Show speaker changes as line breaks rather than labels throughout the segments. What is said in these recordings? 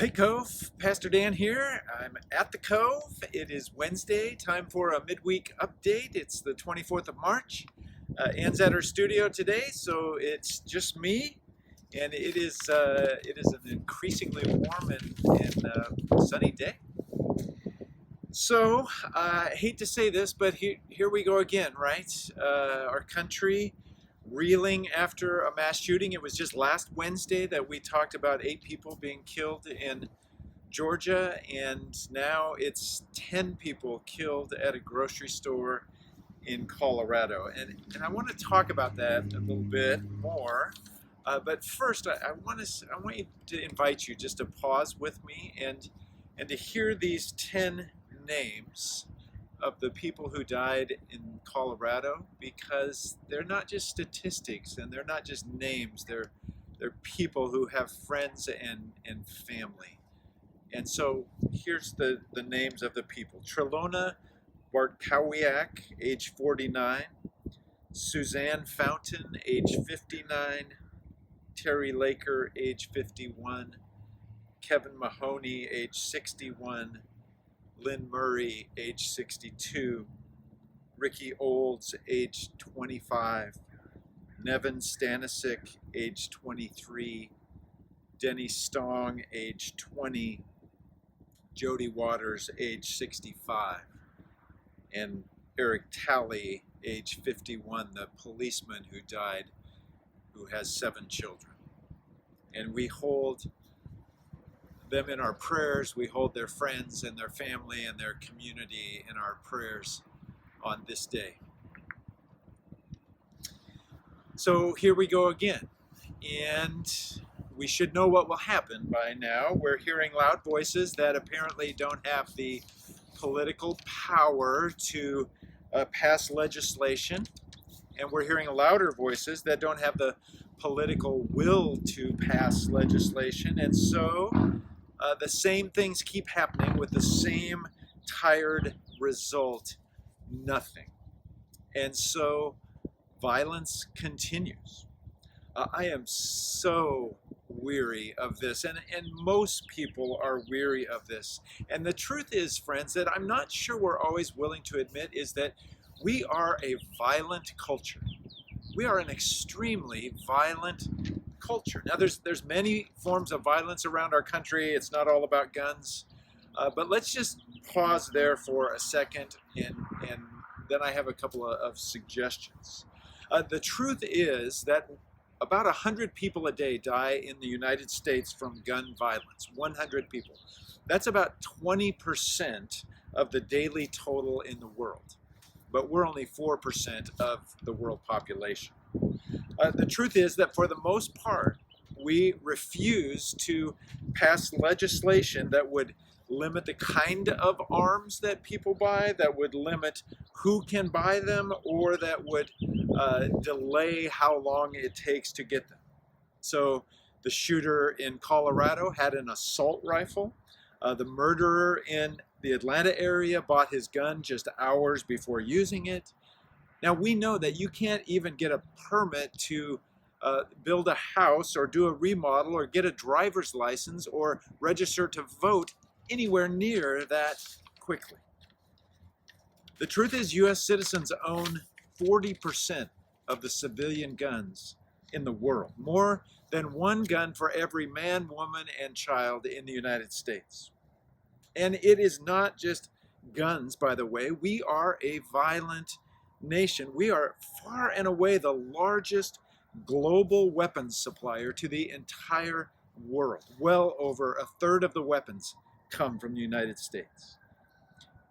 Hey Cove, Pastor Dan here. I'm at the Cove. It is Wednesday, time for a midweek update. It's the 24th of March. Anne's at her studio today, so it's just me, and it is an increasingly warm and sunny day. So I hate to say this, but here we go again, right? Our country reeling after a mass shooting. It was just last Wednesday that we talked about 8 people being killed in Georgia, and now it's 10 people killed at a grocery store in Colorado. And I want to talk about that a little bit more. But first, I want to invite you just to pause with me and to hear these 10 names of the people who died in Colorado, because they're not just statistics and they're not just names. They're people who have friends and family. And so here's the names of the people. Trelona Bartkowiak, age 49. Suzanne Fountain, age 59. Terry Laker, age 51. Kevin Mahoney, age 61. Lynn Murray, age 62. Ricky Olds, age 25. Nevin Stanisic, age 23. Denny Stong, age 20. Jody Waters, age 65. And Eric Talley, age 51, the policeman who died, who has 7 children. And we hold them in our prayers. We hold their friends and their family and their community in our prayers on this day. So here we go again. And we should know what will happen by now. We're hearing loud voices that apparently don't have the political power to pass legislation. And we're hearing louder voices that don't have the political will to pass legislation. And so the same things keep happening with the same tired result: nothing. And so violence continues. I am so weary of this, and most people are weary of this. And the truth is, friends, that I'm not sure we're always willing to admit is that we are a violent culture. We are an extremely violent culture. Now, there's many forms of violence around our country. It's not all about guns. But let's just pause there for a second, and then I have a couple of suggestions. The truth is that about 100 people a day die in the United States from gun violence. 100 people. That's about 20% of the daily total in the world. But we're only 4% of the world population. The truth is that for the most part, we refuse to pass legislation that would limit the kind of arms that people buy, that would limit who can buy them, or that would delay how long it takes to get them. So the shooter in Colorado had an assault rifle. The murderer in the Atlanta area bought his gun just hours before using it. Now, we know that you can't even get a permit to build a house or do a remodel or get a driver's license or register to vote anywhere near that quickly. The truth is, U.S. citizens own 40% of the civilian guns in the world, more than 1 gun for every man, woman, and child in the United States. And it is not just guns, by the way. We are a violent nation. We are far and away the largest global weapons supplier to the entire world. Well over a third of the weapons come from the United States.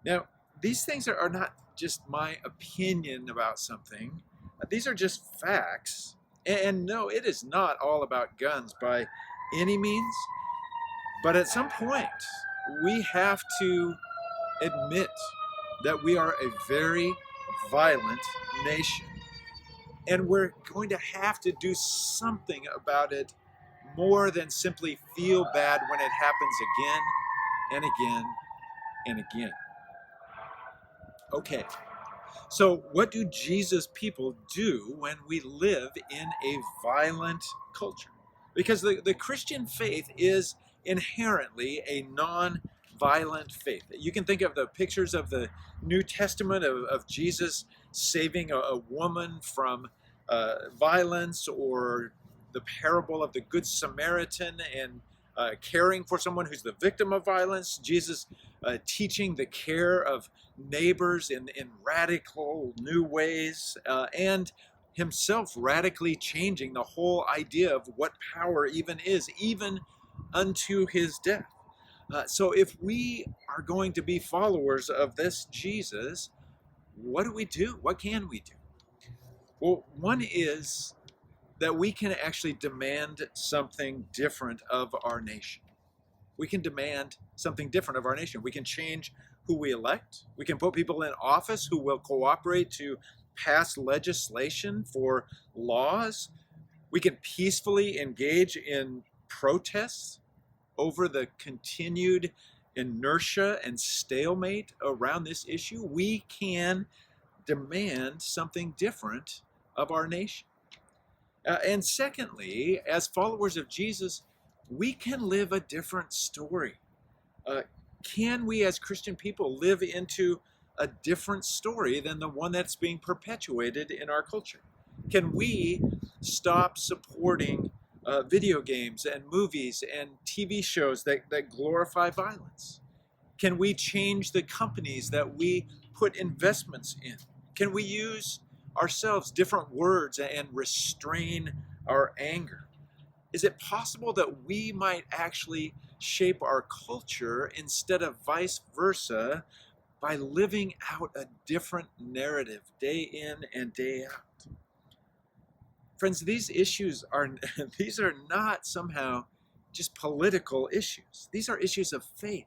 Now, these things are not just my opinion about something. These are just facts. And no, it is not all about guns by any means. But at some point, we have to admit that we are a very violent nation. And we're going to have to do something about it more than simply feel bad when it happens again and again and again. Okay, so what do Jesus people do when we live in a violent culture? Because the Christian faith is inherently a non-violent faith. You can think of the pictures of the New Testament of Jesus saving a woman from violence, or the parable of the Good Samaritan and caring for someone who's the victim of violence. Jesus teaching the care of neighbors in radical new ways, and himself radically changing the whole idea of what power even is, even unto his death. So if we are going to be followers of this Jesus, what do we do? What can we do? Well, one is that we can actually demand something different of our nation. We can demand something different of our nation. We can change who we elect. We can put people in office who will cooperate to pass legislation for laws. We can peacefully engage in protests over the continued inertia and stalemate around this issue. We can demand something different of our nation. And secondly, as followers of Jesus, we can live a different story. Uh, can we, as Christian people, live into a different story than the one that's being perpetuated in our culture? Can we stop supporting video games and movies and TV shows that glorify violence? Can we change the companies that we put investments in? Can we use ourselves different words and restrain our anger? Is it possible that we might actually shape our culture instead of vice versa by living out a different narrative day in and day out? Friends, these issues are these are not somehow just political issues. These are issues of faith.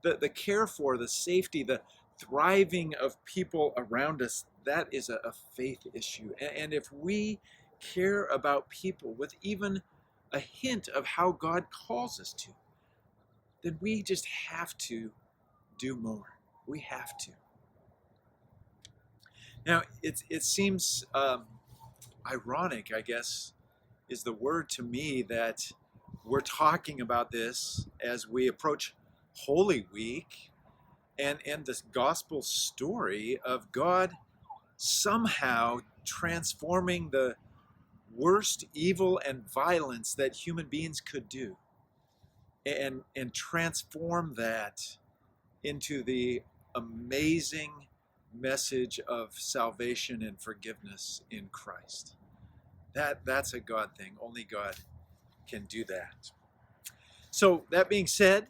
The care for, the safety, the thriving of people around us, that is a faith issue. And if we care about people with even a hint of how God calls us to, then we just have to do more. We have to. Now, it seems ironic, I guess, is the word to me, that we're talking about this as we approach Holy Week, and this gospel story of God somehow transforming the worst evil and violence that human beings could do, and transform that into the amazing message of salvation and forgiveness in Christ. That's a God thing. Only God can do that. So that being said,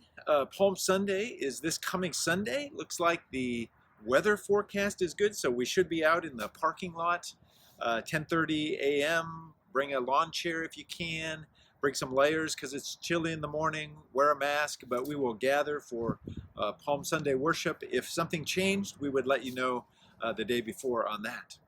Palm Sunday is this coming Sunday. Looks like the weather forecast is good, so we should be out in the parking lot 10:30 a.m. Bring a lawn chair if you can. Bring some layers because it's chilly in the morning. Wear a mask, but we will gather for Palm Sunday worship. If something changed, we would let you know the day before on that.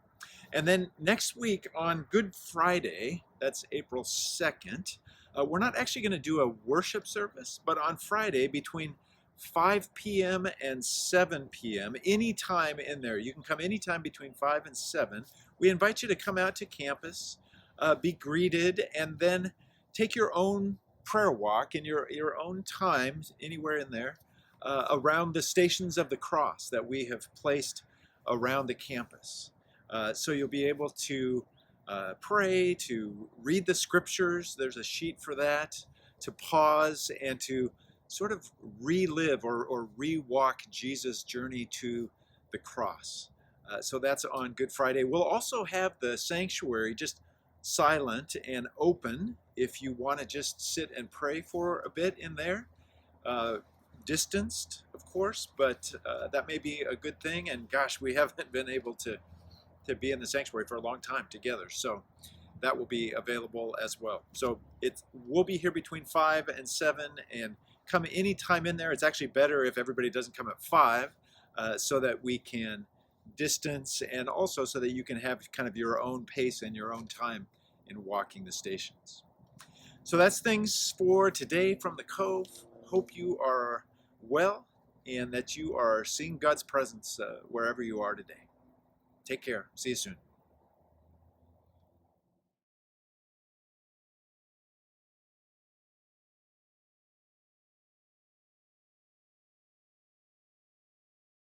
And then next week on Good Friday, that's April 2nd, we're not actually going to do a worship service, but on Friday between 5 p.m. and 7 p.m., anytime in there, you can come anytime between 5 and 7. We invite you to come out to campus, be greeted, and then take your own prayer walk in your own time, anywhere in there, around the Stations of the Cross that we have placed around the campus. So you'll be able to pray, to read the scriptures. There's a sheet for that, to pause and to sort of relive or re-walk Jesus' journey to the cross. So that's on Good Friday. We'll also have the sanctuary just silent and open if you want to just sit and pray for a bit in there. Distanced, of course, but that may be a good thing. And gosh, we haven't been able to be in the sanctuary for a long time together. So that will be available as well. So we'll be here between 5 and 7, and come any time in there. It's actually better if everybody doesn't come at 5 so that we can distance, and also so that you can have kind of your own pace and your own time in walking the stations. So that's things for today from the Cove. Hope you are well and that you are seeing God's presence wherever you are today. Take care. See you soon.